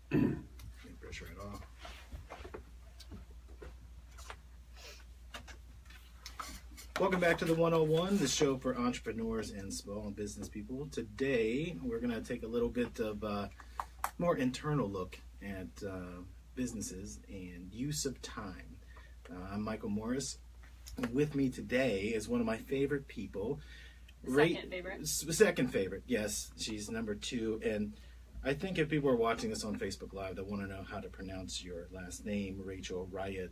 Brush right off. Welcome back to the 101, the show for entrepreneurs and small business people. Today, we're going to take a little bit of more internal look at businesses and use of time. I'm Michael Morris. With me today is one of my favorite people. Second favorite, yes. She's number 2. And I think if people are watching this on Facebook Live, they want to know how to pronounce your last name, Rachael Rachael.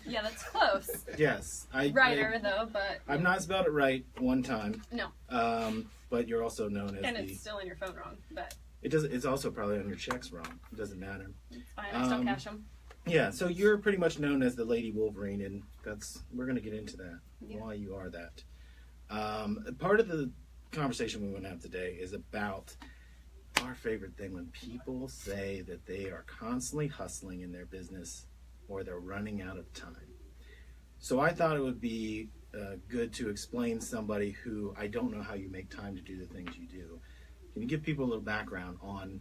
Yeah, that's close. Yes. Though, but... I've not spelled it right one time. No. But you're also known as And it's still in your phone wrong, but... It's also probably on your checks wrong. It doesn't matter. It's fine, I still cash them. Yeah, so you're pretty much known as the Lady Wolverine, and we're going to get into that, why you are that. Part of the conversation we want to have today is about our favorite thing when people say that they are constantly hustling in their business or they're running out of time. So I thought it would be good to explain somebody who I don't know how you make time to do the things you do. Can you give people a little background on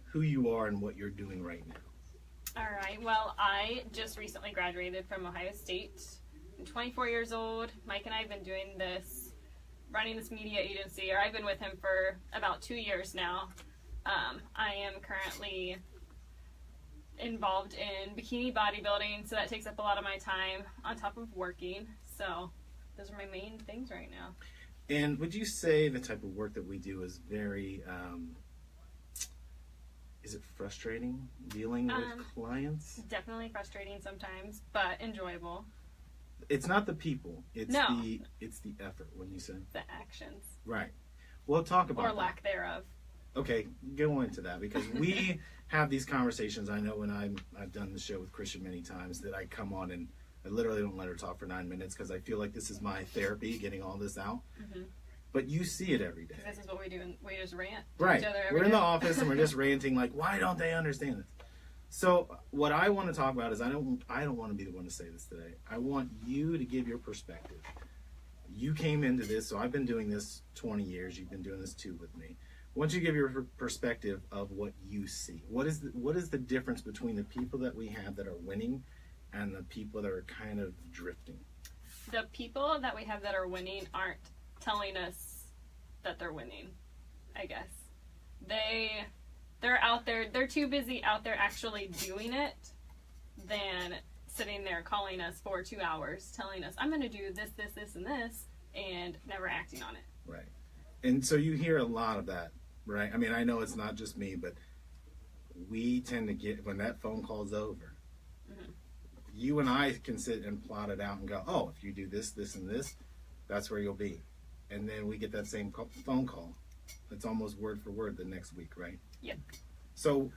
who you are and what you're doing right now? All right. Well, I just recently graduated from Ohio State. I'm 24 years old. Mike and I have been doing this, running this media agency, or I've been with him for about 2 years now. I am currently involved in bikini bodybuilding, so that takes up a lot of my time on top of working. So those are my main things right now. And would you say the type of work that we do is very, is it frustrating dealing with clients? Definitely frustrating sometimes, but enjoyable. It's not the people. It's the effort, wouldn't you say? The actions. Right. Well, talk about or lack thereof. Okay, go into that, because we have these conversations. I know when I've done the show with Christian many times that I come on and I literally don't let her talk for 9 minutes because I feel like this is my therapy, getting all this out. Mm-hmm. But you see it every day. This is what we do, and we just rant right. to each other We're in the office and we're just ranting like, why don't they understand this? So what I want to talk about is I don't want to be the one to say this today. I want you to give your perspective. You came into this, so I've been doing this 20 years. You've been doing this too with me. I want you to give your perspective of what you see. What is the difference between the people that we have that are winning and the people that are kind of drifting? The people that we have that are winning aren't telling us that they're winning, I guess. They're out there, they're too busy out there actually doing it than sitting there calling us for 2 hours, telling us, I'm going to do this, this, this, and this, and never acting on it. Right. And so you hear a lot of that, right? I mean, I know it's not just me, but we tend to get, when that phone call's over, mm-hmm. you and I can sit and plot it out and go, oh, if you do this, this, and this, that's where you'll be. And then we get that same phone call. It's almost word for word the next week, right? Yep. So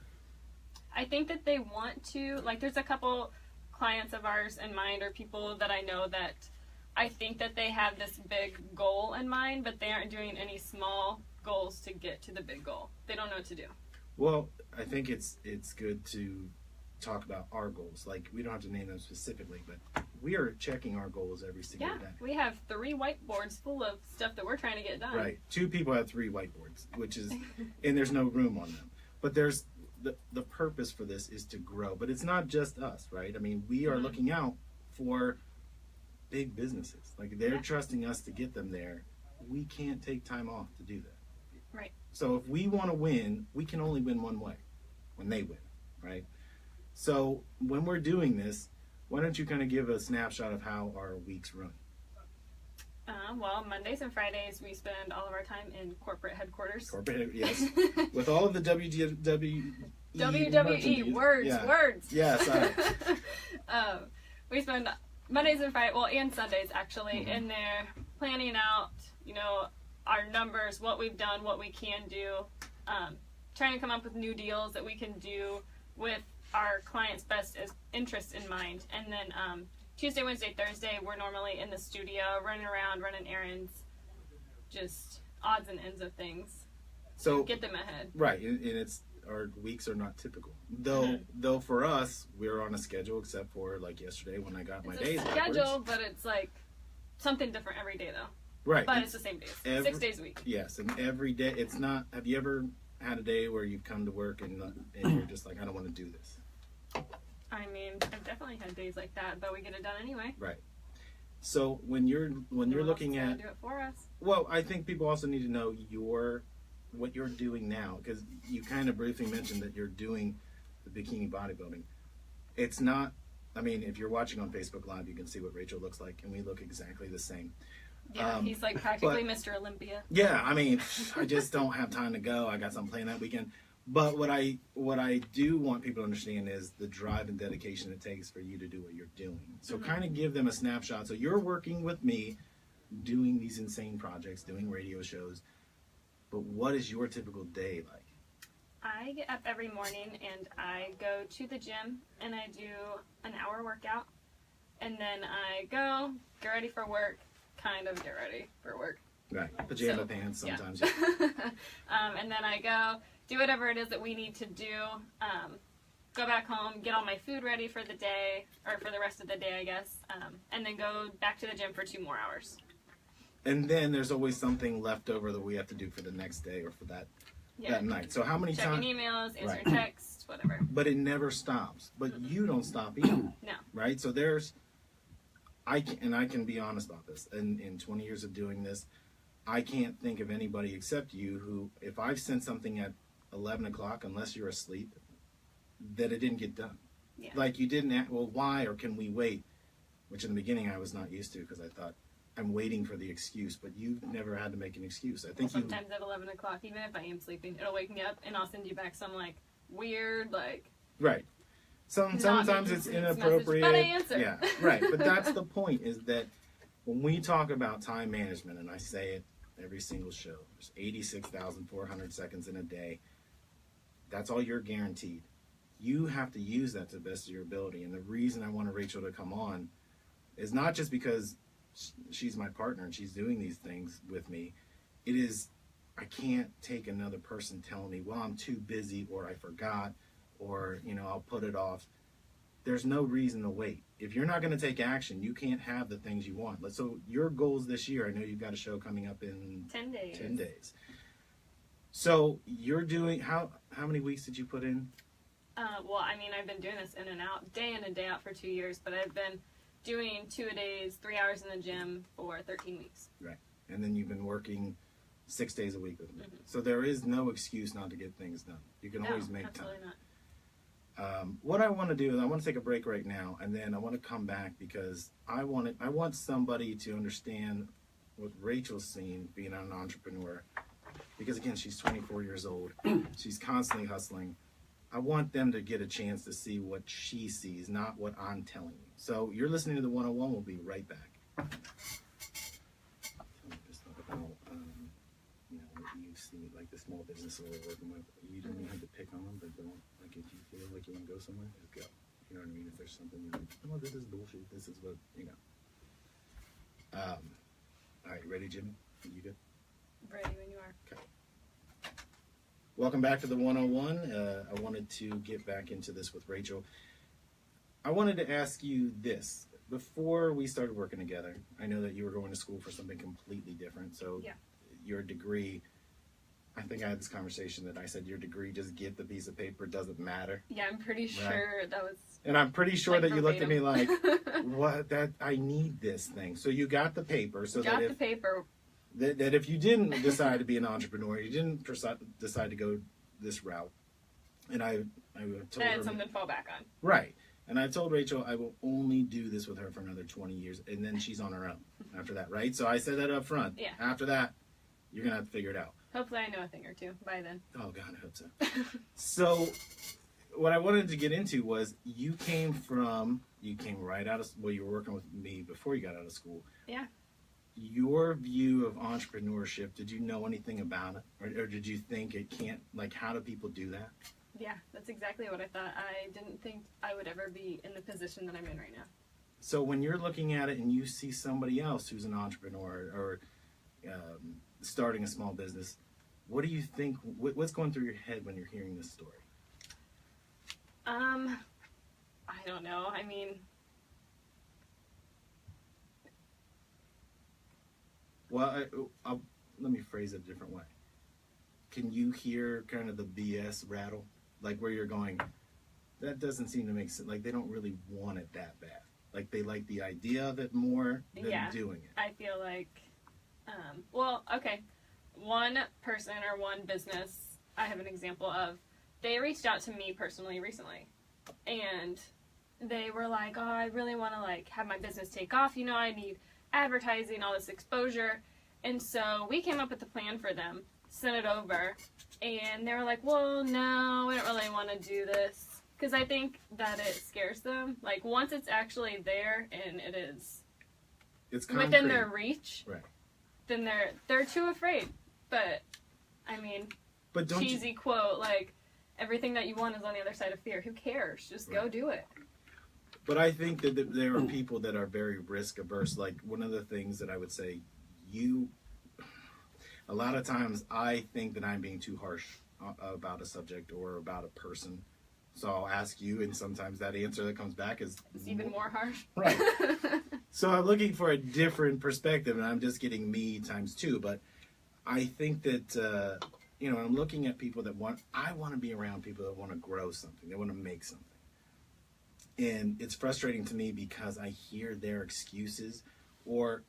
I think that they want to, like, there's a couple clients of ours in mind, or people that I know that I think that they have this big goal in mind, but they aren't doing any small goals to get to the big goal. They don't know what to do. Well, I think it's good to talk about our goals. Like, we don't have to name them specifically, but we are checking our goals every single day. We have 3 whiteboards full of stuff that we're trying to get done. Right. 2 people have 3 whiteboards, which is, and there's no room on them. But there's the purpose for this is to grow. But it's not just us, right? I mean, we are looking out for big businesses. Like, they're trusting us to get them there. We can't take time off to do that. Right. So if we want to win, we can only win one way, when they win, right? So when we're doing this, why don't you kind of give a snapshot of how our weeks run? Well, Mondays and Fridays, we spend all of our time in corporate headquarters. Yes. With all of the WWE words. Yeah, we spend Mondays and Fridays, well, and Sundays, actually, in there planning out, our numbers, what we've done, what we can do, trying to come up with new deals that we can do with our clients' best interest in mind. And then Tuesday, Wednesday, Thursday, we're normally in the studio, running around, running errands, just odds and ends of things. So get them ahead. Right, and it's our weeks are not typical. Though for us, we're on a schedule, except for like yesterday when I got my days backwards. Schedule, but it's like something different every day though. Right. But it's the same days. 6 days a week. Yes, and every day it's not. Have you ever had a day where you've come to work and you're just like, I don't want to do this? I mean, I've definitely had days like that, but we get it done anyway. Right. So when you're looking at, do it for us. well, I think people also need to know what you're doing now, because you kind of briefly mentioned that you're doing the bikini bodybuilding. It's not. I mean, if you're watching on Facebook Live, you can see what Rachel looks like, and we look exactly the same. Yeah, he's like practically Mr. Olympia. Yeah, I mean, I just don't have time to go. I got something planned that weekend. But what I do want people to understand is the drive and dedication it takes for you to do what you're doing. So kind of give them a snapshot. So you're working with me, doing these insane projects, doing radio shows. But what is your typical day like? I get up every morning and I go to the gym and I do an hour workout. And then I go, get ready for work, kind of get ready for work. Right, pajama pants sometimes. Yeah. And then I go, do whatever it is that we need to do, go back home, get all my food ready for the day, or for the rest of the day, I guess, and then go back to the gym for 2 more hours. And then there's always something left over that we have to do for the next day or for that night. So how many times? Checking emails, answering texts, whatever. But it never stops. But you don't stop either. No. Right? So I can be honest about this. In 20 years of doing this, I can't think of anybody except you who, if I've sent something at 11 o'clock, unless you're asleep, that it didn't get done. Yeah. Like you didn't ask, well, why, or can we wait? Which in the beginning I was not used to, because I thought, I'm waiting for the excuse, but you've never had to make an excuse. I think sometimes at 11 o'clock, even if I am sleeping, it'll wake me up and I'll send you back some like weird, like... Right. Sometimes it's inappropriate. Message, but I answer. Yeah, right. But that's the point, is that when we talk about time management, and I say it every single show, there's 86,400 seconds in a day. That's all you're guaranteed. You have to use that to the best of your ability. And the reason I wanted Rachel to come on is not just because she's my partner and she's doing these things with me. It is, I can't take another person telling me, well, I'm too busy, or I forgot, or, I'll put it off. There's no reason to wait. If you're not going to take action, you can't have the things you want. So your goals this year, I know you've got a show coming up in 10 days. 10 days. So you're doing, how many weeks did you put in? Well, I mean, I've been doing this in and out, day in and day out for 2 years, but I've been doing 2-a-days, 3 hours in the gym for 13 weeks. Right. And then you've been working 6 days a week with me. So there is no excuse not to get things done. You can always make absolutely time. Not. What I want to do is I want to take a break right now, and then I want to come back because I want somebody to understand what Rachel's seen being an entrepreneur. Because again, she's 24 years old. She's constantly hustling. I want them to get a chance to see what she sees, not what I'm telling you. So you're listening to the 101. We'll be right back. Just talk about what you see, like the small business we're working with. You don't even have to pick on them, but don't, like, if you feel like you want to go somewhere, just go. You know what I mean? If there's something you're like, oh, this is bullshit. This is what, All right, ready, Jimmy? You good? Ready when you are. Okay. Welcome back to the 101. I wanted to get back into this with Rachel. I wanted to ask you this. Before we started working together, I know that you were going to school for something completely different. So your degree, I think I had this conversation that I said your degree, just get the piece of paper, doesn't matter. Yeah, I'm pretty sure that was... And I'm pretty sure that you looked at me like, what? I need this thing. So you got the paper. So got the paper. That if you didn't decide to be an entrepreneur, you didn't decide to go this route, and I told her something to fall back on. Right, and I told Rachel I will only do this with her for another 20 years, and then she's on her own after that, right? So I said that up front. Yeah. After that, you're gonna have to figure it out. Hopefully, I know a thing or two by then. Oh God, I hope so. So, what I wanted to get into was you came right out of, well, you were working with me before you got out of school. Yeah. Your view of entrepreneurship, did you know anything about it? Or did you think it can't, like, how do people do that? Yeah, that's exactly what I thought. I didn't think I would ever be in the position that I'm in right now. So when you're looking at it and you see somebody else who's an entrepreneur or starting a small business, what do you think, what's going through your head when you're hearing this story? I don't know. I mean... Well, let me phrase it a different way. can you hear kind of the BS rattle? Like where you're going, that doesn't seem to make sense. Like they don't really want it that bad. Like they like the idea of it more than doing it. I feel like, well, okay. One person or one business I have an example of, they reached out to me personally recently. And they were like, oh, I really want to like have my business take off. You know, I need advertising, all this exposure. And so we came up with a plan for them, sent it over. And they were like, well, no, we don't really want to do this. Because I think that it scares them. Like, once it's actually there and it is within their reach, right, then they're too afraid. But, I mean, cheesy quote, like, everything that you want is on the other side of fear. Who cares? Just go do it. But I think that there are people that are very risk averse. Like, one of the things that I would say, a lot of times I think that I'm being too harsh about a subject or about a person. So I'll ask you, and sometimes that answer that comes back is even more harsh. Right. So I'm looking for a different perspective, and I'm just getting me times two. But I think that, I'm looking at people that I want to be around people that want to grow something. They want to make something. And it's frustrating to me because I hear their excuses or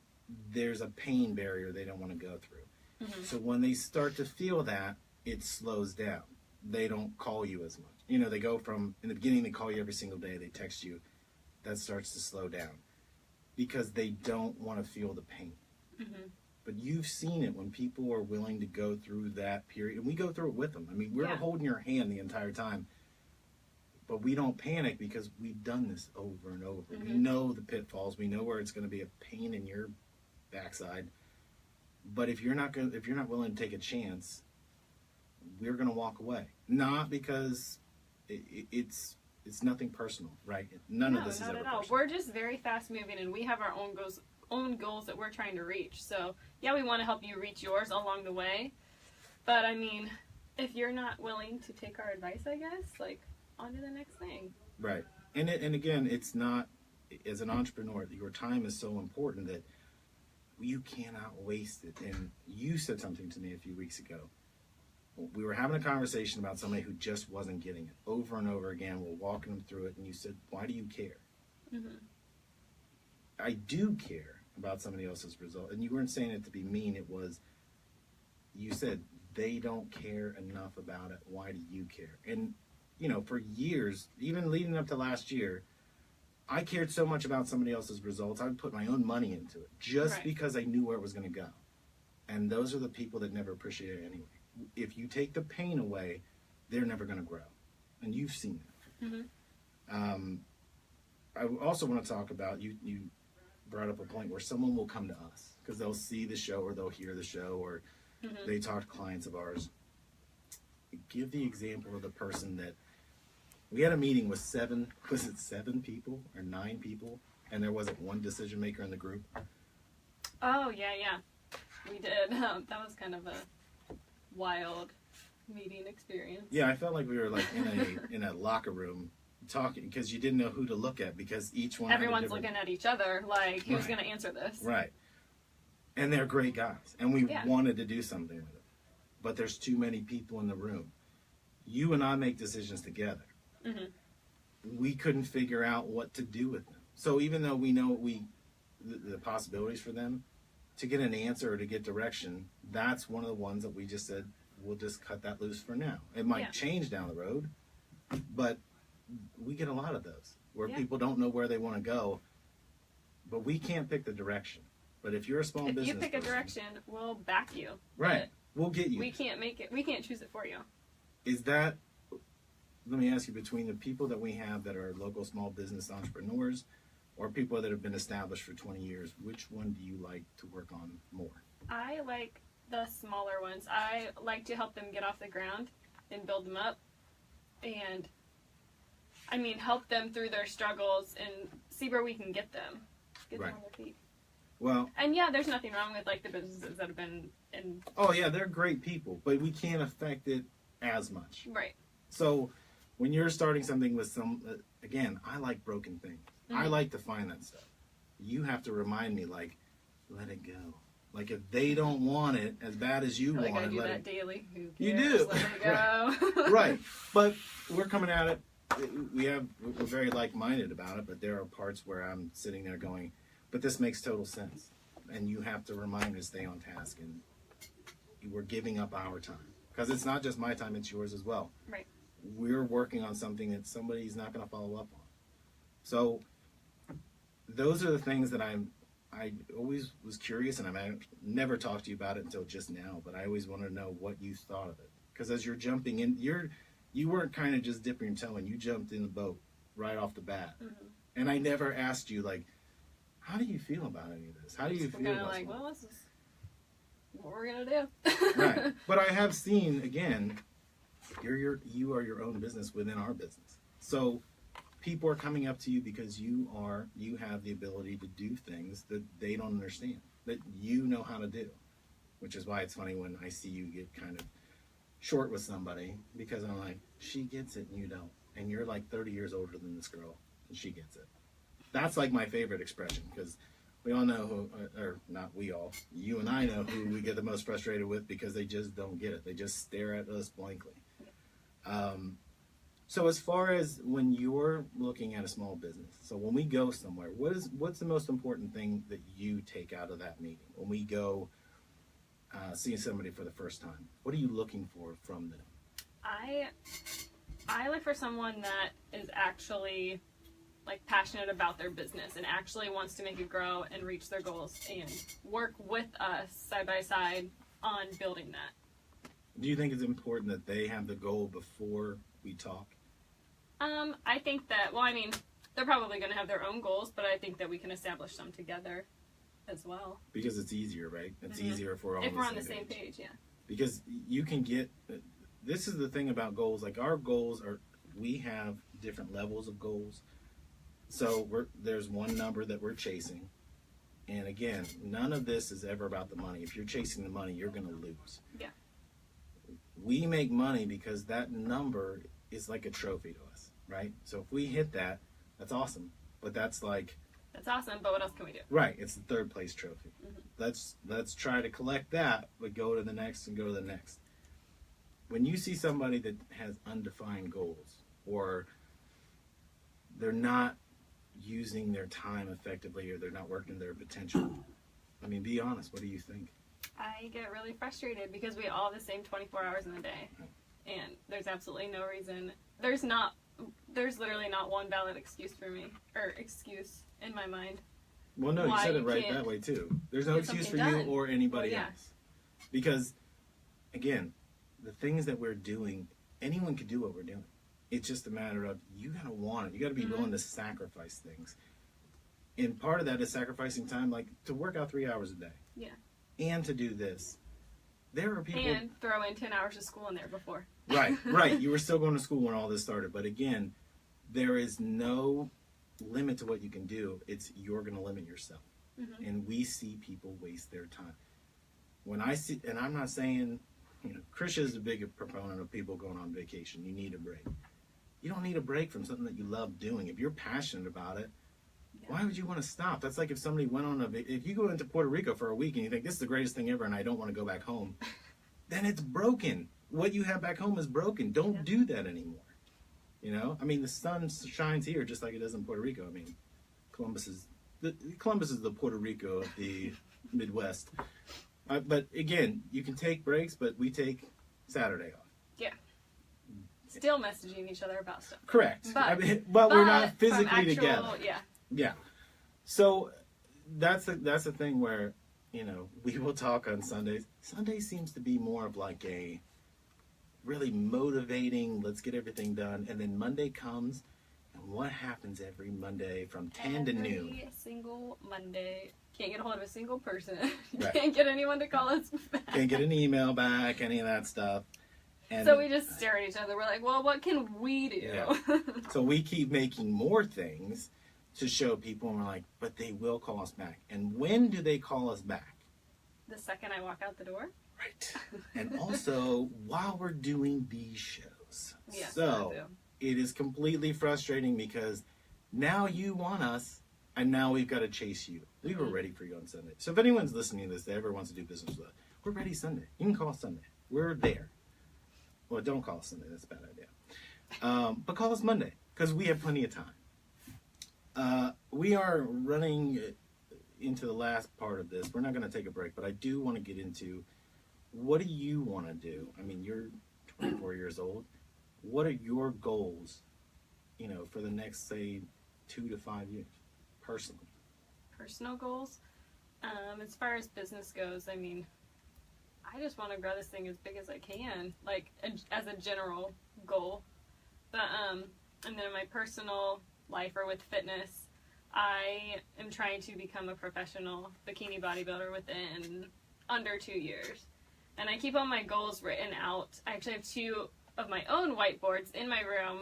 there's a pain barrier they don't want to go through. Mm-hmm. So when they start to feel that, it slows down. They don't call you as much. They go from, in the beginning, they call you every single day, they text you. That starts to slow down because they don't want to feel the pain. Mm-hmm. But you've seen it when people are willing to go through that period. And we go through it with them. I mean, we're holding your hand the entire time. But we don't panic because we've done this over and over. Mm-hmm. We know the pitfalls. We know where it's going to be a pain in your backside. But if you're not willing to take a chance, we're going to walk away. Not because it's nothing personal, right? None of this is ever personal. We're just very fast moving, and we have our own goals that we're trying to reach. So yeah, we want to help you reach yours along the way. But I mean, if you're not willing to take our advice, I guess, like, on to the next thing. Right. And again, it's not, as an entrepreneur, your time is so important that you cannot waste it. And you said something to me a few weeks ago. We were having a conversation about somebody who just wasn't getting it. Over and over again, we're walking them through it, and you said, why do you care? Mm-hmm. I do care about somebody else's result. And you weren't saying it to be mean. It was, you said, they don't care enough about it. Why do you care? And, for years, even leading up to last year, I cared so much about somebody else's results, I would put my own money into it just because I knew where it was going to go. And those are the people that never appreciate it anyway. If you take the pain away, they're never going to grow. And you've seen it. Mm-hmm. I also want to talk about, you brought up a point where someone will come to us because they'll see the show or they'll hear the show or they talk to clients of ours. Give the example of the person that we had a meeting with 7 people or 9 people, and there wasn't one decision maker in the group. Oh, yeah. We did. That was kind of a wild meeting experience. Yeah, I felt like we were like in a locker room talking because you didn't know who to look at because each one everyone's looking at each other like who's going to answer this. Right. And they're great guys, and we wanted to do something with it. But there's too many people in the room. You and I make decisions together. Mm-hmm. We couldn't figure out what to do with them. So even though we know the possibilities for them, to get an answer or to get direction, that's one of the ones that we just said, we'll just cut that loose for now. It might change down the road, but we get a lot of those where people don't know where they want to go, but we can't pick the direction. But if you're a small business person, if you pick a direction, we'll back you. Right. We'll get you. We can't make it. We can't choose it for you. Let me ask you, between the people that we have that are local small business entrepreneurs or people that have been established for 20 years, which one do you like to work on more? I like the smaller ones. I like to help them get off the ground and build them up. And, help them through their struggles and see where we can get them. Get them on their feet. Well, and yeah, there's nothing wrong with the businesses that have been in. Oh yeah, they're great people, but we can't affect it as much. Right. So when you're starting something with again, I like broken things. Mm-hmm. I like to find that stuff. You have to remind me, let it go. Like if they don't want it as bad as you want it, I do that daily. Who cares? You do. Let it go. Right. But we're coming at it. We're very like-minded about it, but there are parts where I'm sitting there going, but this makes total sense. And you have to remind me to stay on task, and we're giving up our time. Because it's not just my time, it's yours as well. Right. We're working on something that somebody's not going to follow up on. So those are the things that I always was curious, and I never talked to you about it until just now, but I always wanted to know what you thought of it. Because as you're jumping in, you weren't kind of just dipping your toe in, you jumped in the boat right off the bat. Mm-hmm. And I never asked you, like, how do you feel about any of this? How do you feel about like, well, this is what we're going to do. Right. But I have seen, again, you are your own business within our business. So people are coming up to you because you have the ability to do things that they don't understand, that you know how to do. Which is why it's funny when I see you get kind of short with somebody, because I'm like, she gets it and you don't. And you're like 30 years older than this girl, and she gets it. That's like my favorite expression, because we all know who, or not we all, you and I know who we get the most frustrated with, because they just don't get it. They just stare at us blankly. So as far as when you're looking at a small business, so when we go somewhere, what's the most important thing that you take out of that meeting? When we go seeing somebody for the first time, what are you looking for from them? I look for someone that is actually like passionate about their business and actually wants to make it grow and reach their goals and work with us side by side on building that. Do you think it's important that they have the goal before we talk? I think that, well, I mean, they're probably going to have their own goals, but I think that we can establish them together as well. Because it's easier, right? It's easier if we're all on the same page, yeah. Because you can get, this is the thing about goals, like our goals are, we have different levels of goals. So there's one number that we're chasing. And again, none of this is ever about the money. If you're chasing the money, you're going to lose. Yeah. We make money because that number is like a trophy to us, right? So if we hit that, that's awesome. But that's like... That's awesome, but what else can we do? Right. It's the third place trophy. Mm-hmm. Let's try to collect that, but go to the next and go to the next. When you see somebody that has undefined goals, or they're not using their time effectively, or they're not working their potential, I mean, be honest, what do you think? I get really frustrated because we all have the same 24 hours in the day, and there's absolutely no reason. There's literally not one valid excuse for me, or excuse in my mind. Well, no, you said it right that way too. There's no excuse for you or anybody else. Because, again, the things that we're doing, anyone could do what we're doing. It's just a matter of, you got to want it. You got to be willing to sacrifice things. And part of that is sacrificing time, like to work out 3 hours a day. Yeah. And to do this. There are people... And throw in 10 hours of school in there before. Right. You were still going to school when all this started. But again, there is no limit to what you can do. It's you're going to limit yourself. Mm-hmm. And we see people waste their time. When I see... And I'm not saying... Krisha is a big proponent of people going on vacation. You need a break. You don't need a break from something that you love doing. If you're passionate about it, why would you want to stop? That's like if somebody went on if you go into Puerto Rico for a week and you think this is the greatest thing ever and I don't want to go back home, then it's broken. What you have back home is broken. Don't do that anymore. I mean, the sun shines here just like it does in Puerto Rico. I mean, Columbus is the Puerto Rico of the Midwest. But again, you can take breaks, but we take Saturday off. Yeah. Still messaging each other about stuff. Correct. But we're not physically together. Yeah. So that's the thing where, we will talk on Sundays. Sunday seems to be more of like a really motivating, let's get everything done. And then Monday comes, and what happens every Monday from 10 to noon? Every single Monday. Can't get a hold of a single person. Can't get anyone to call us back. Can't get an email back, any of that stuff. And so we just stare at each other. We're like, well, what can we do? Yeah. So we keep making more things to show people, and we're like, but they will call us back. And when do they call us back? The second I walk out the door. Right. And also, while we're doing these shows. Yes, so it is completely frustrating because now you want us And now we've got to chase you. We were ready for you on Sunday. So if anyone's listening to this that ever wants to do business with us, we're ready Sunday. You can call us Sunday. We're there. Well, don't call us Sunday. That's a bad idea. But call us Monday because we have plenty of time. We are running into the last part of this. We're not going to take a break, but I do want to get into what do you want to do? I mean, you're 24 years old. What are your goals, for the next, say, 2 to 5 years, personally? Personal goals? As far as business goes, I mean, I just want to grow this thing as big as I can, like, as a general goal. But, and then in my personal life or with fitness, I am trying to become a professional bikini bodybuilder within under 2 years. And I keep all my goals written out. I actually have 2 of my own whiteboards in my room,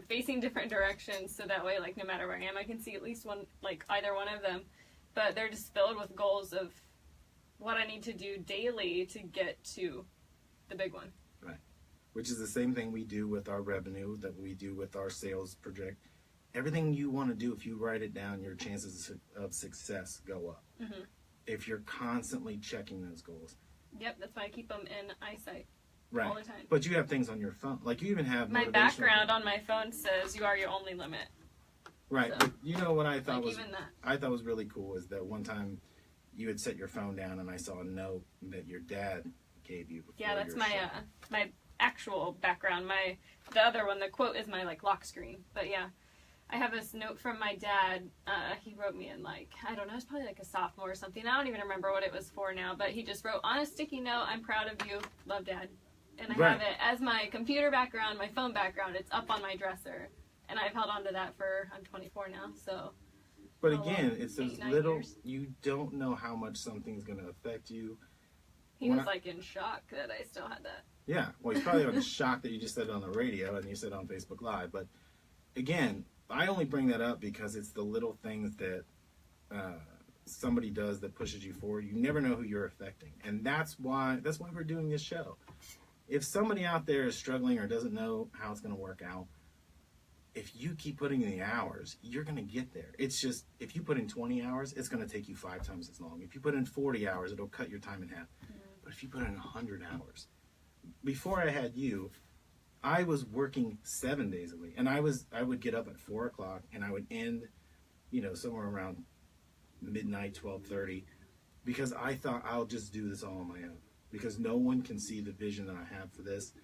facing different directions, so that way, like, no matter where I am, I can see at least one, like, either one of them. But they're just filled with goals of what I need to do daily to get to the big one. Right. Which is the same thing we do with our revenue, that we do with our sales project. Everything you want to do, if you write it down, your chances of success go up. Mm-hmm. If you're constantly checking those goals. Yep, that's why I keep them in eyesight. Right. All the time. But you have things on your phone. Like, you even have my background on my phone says you are your only limit. Right. So, but what I thought was really cool is that one time you had set your phone down and I saw a note that your dad gave you. Yeah, that's my actual background. The other one, the quote is my, like, lock screen. But yeah, I have this note from my dad. He wrote me in, like, I don't know, it's probably like a sophomore or something. I don't even remember what it was for now, but he just wrote on a sticky note, "I'm proud of you. Love, Dad." And I have it as my computer background, my phone background. It's up on my dresser. And I've held on to that I'm 24 now, so. But again, it's those little, years. You don't know how much something's going to affect you. He was like in shock that I still had that. Yeah, well, he's probably in shock that you just said it on the radio and you said it on Facebook Live. But again, I only bring that up because it's the little things that somebody does that pushes you forward. You never know who you're affecting. And that's why we're doing this show. If somebody out there is struggling or doesn't know how it's going to work out, if you keep putting in the hours, you're going to get there. It's just, if you put in 20 hours, it's going to take you 5 times as long. If you put in 40 hours, it'll cut your time in half. Mm-hmm. But if you put in 100 hours, before I had you, I was working 7 days a week. And I would get up at 4 o'clock and I would end, somewhere around midnight, 12:30, because I thought I'll just do this all on my own. Because no one can see the vision that I have for this.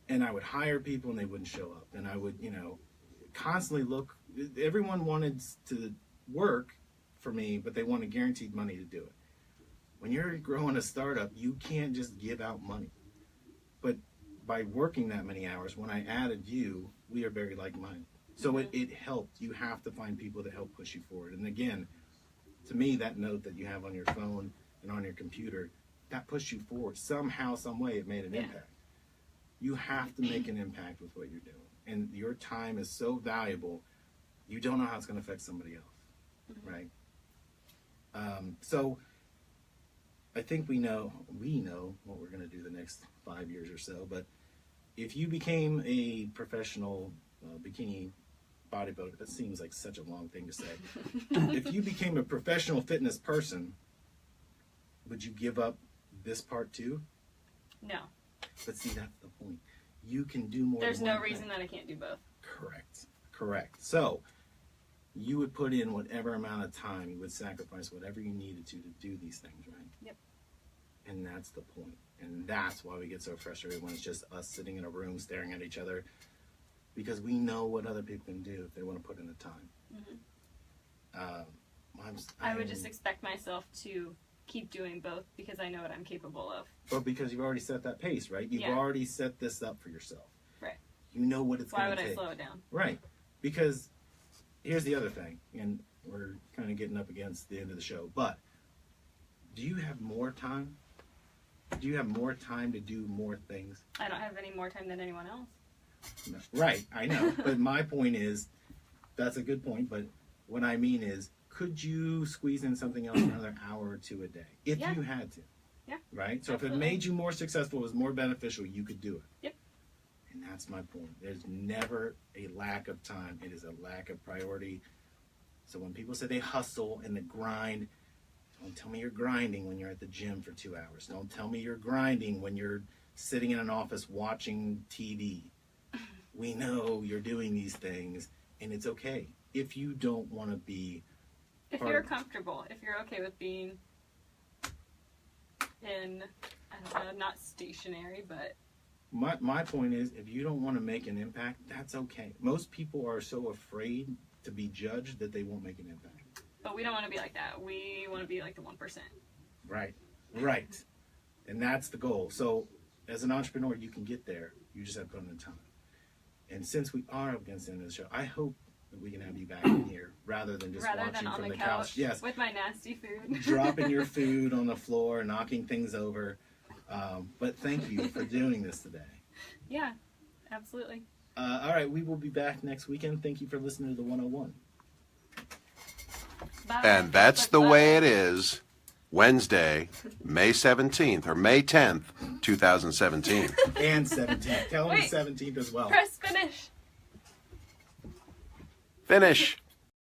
And I would hire people and they wouldn't show up. And I would, constantly look. Everyone wanted to work for me, but they wanted guaranteed money to do it. When you're growing a startup, you can't just give out money. But by working that many hours, when I added you, we are very like-minded. So it helped. You have to find people that help push you forward. And again, to me, that note that you have on your phone and on your computer, that pushed you forward. Somehow, some way, it made an impact. You have to make an impact with what you're doing. And your time is so valuable, you don't know how it's going to affect somebody else, right? So I think we know what we're going to do the next 5 years or so. But if you became a professional bikini bodybuilder, that seems like such a long thing to say. If you became a professional fitness person, would you give up this part too? No. But see, that's the point. You can do more. There's no reason that I can't do both. Correct. So you would put in whatever amount of time, you would sacrifice whatever you needed to do these things, right? Yep. And that's the point. And that's why we get so frustrated when it's just us sitting in a room staring at each other, because we know what other people can do if they want to put in the time. I would just expect myself to keep doing both because I know what I'm capable of. But because you've already set that pace, right? You've already set this up for yourself. Right. You know what it's going to take. Why would I slow it down? Right. Because here's the other thing, and we're kind of getting up against the end of the show, but do you have more time? Do you have more time to do more things? I don't have any more time than anyone else. No. Right, I know. But my point is, that's a good point, but what I mean is, could you squeeze in something else another hour or 2 a day? If you had to. Yeah. Right? So if it made you more successful, was more beneficial, you could do it. Yep. And that's my point. There's never a lack of time. It is a lack of priority. So when people say they hustle and they grind, don't tell me you're grinding when you're at the gym for 2 hours. Don't tell me you're grinding when you're sitting in an office watching TV. We know you're doing these things, and it's okay. If you don't want to be... If you're comfortable, if you're okay with being in, I don't know, not stationary, but... My point is, if you don't want to make an impact, that's okay. Most people are so afraid to be judged that they won't make an impact. But we don't want to be like that. We want to be like the 1%. Right. And that's the goal. So as an entrepreneur, you can get there. You just have to put in the time. And since we are up against the end of the show, I hope that we can have you back in here rather than just watching from the couch. Yes. With my nasty food. Dropping your food on the floor, knocking things over. But thank you for doing this today. Yeah, absolutely. All right, we will be back next weekend. Thank you for listening to the 101. Bye. And that's the way it is. Wednesday, May 17th or May 10th, 2017. And 17th. Tell them Wait. the 17th as well. Press finish. Finish.